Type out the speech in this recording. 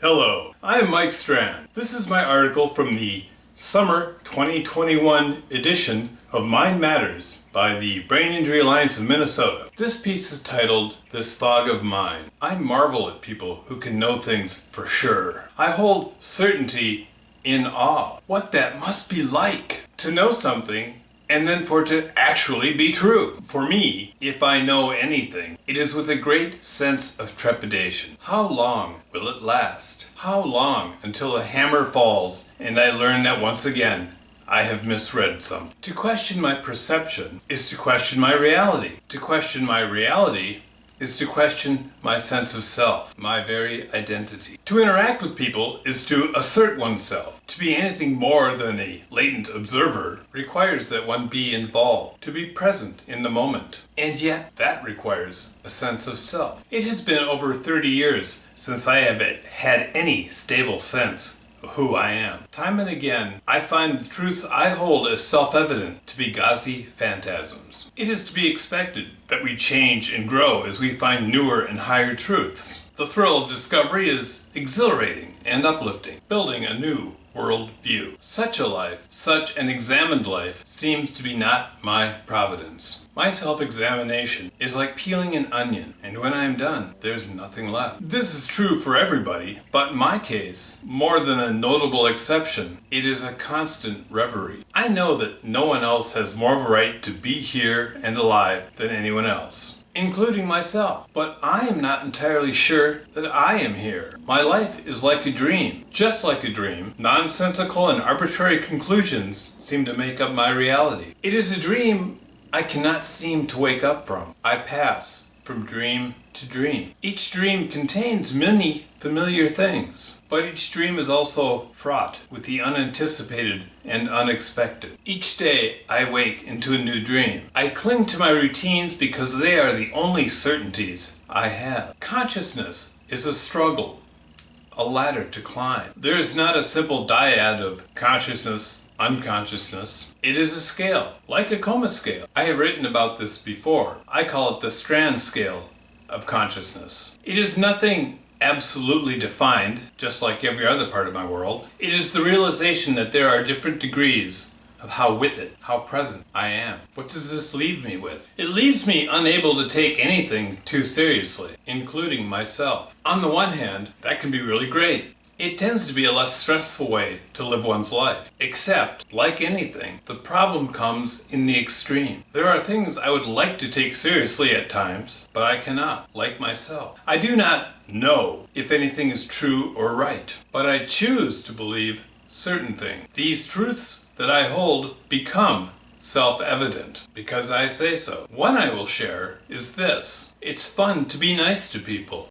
Hello, I'm Mike Strand. This is my article from the Summer 2021 edition of Mind Matters by the Brain Injury Alliance of Minnesota. This piece is titled, This Fog of Mine. I marvel at people who can know things for sure. I hold certainty in awe. What that must be like to know something and then for it to actually be true. For me, if I know anything, it is with a great sense of trepidation. How long will it last? How long until a hammer falls and I learn that once again I have misread something? To question my perception is to question my reality. To question my reality is to question my sense of self, my very identity. To interact with people is to assert oneself. To be anything more than a latent observer requires that one be involved, to be present in the moment. And yet, that requires a sense of self. It has been over 30 years since I have had any stable sense of who I am. Time and again, I find the truths I hold as self-evident to be gauzy phantasms. It is to be expected that we change and grow as we find newer and higher truths. The thrill of discovery is exhilarating and uplifting, building a new world view. Such a life, such an examined life, seems to be not my providence. My self-examination is like peeling an onion, and when I am done, there's nothing left. This is true for everybody, but in my case, more than a notable exception, it is a constant reverie. I know that no one else has more of a right to be here and alive than anyone else, including myself. But I am not entirely sure that I am here. My life is like a dream. Just like a dream, nonsensical and arbitrary conclusions seem to make up my reality. It is a dream I cannot seem to wake up from. I pass from dream to dream. Each dream contains many familiar things, but each dream is also fraught with the unanticipated and unexpected. Each day I wake into a new dream. I cling to my routines because they are the only certainties I have. Consciousness is a struggle, a ladder to climb. There is not a simple dyad of consciousness, unconsciousness. It is a scale, like a coma scale. I have written about this before. I call it the Strand scale of consciousness. It is nothing absolutely defined, just like every other part of my world. It is the realization that there are different degrees of how with it, how present I am. What does this leave me with? It leaves me unable to take anything too seriously, including myself. On the one hand, that can be really great. It tends to be a less stressful way to live one's life. Except, like anything, the problem comes in the extreme. There are things I would like to take seriously at times, but I cannot, like myself. I do not know if anything is true or right, but I choose to believe certain things. These truths that I hold become self-evident because I say so. One I will share is this. It's fun to be nice to people.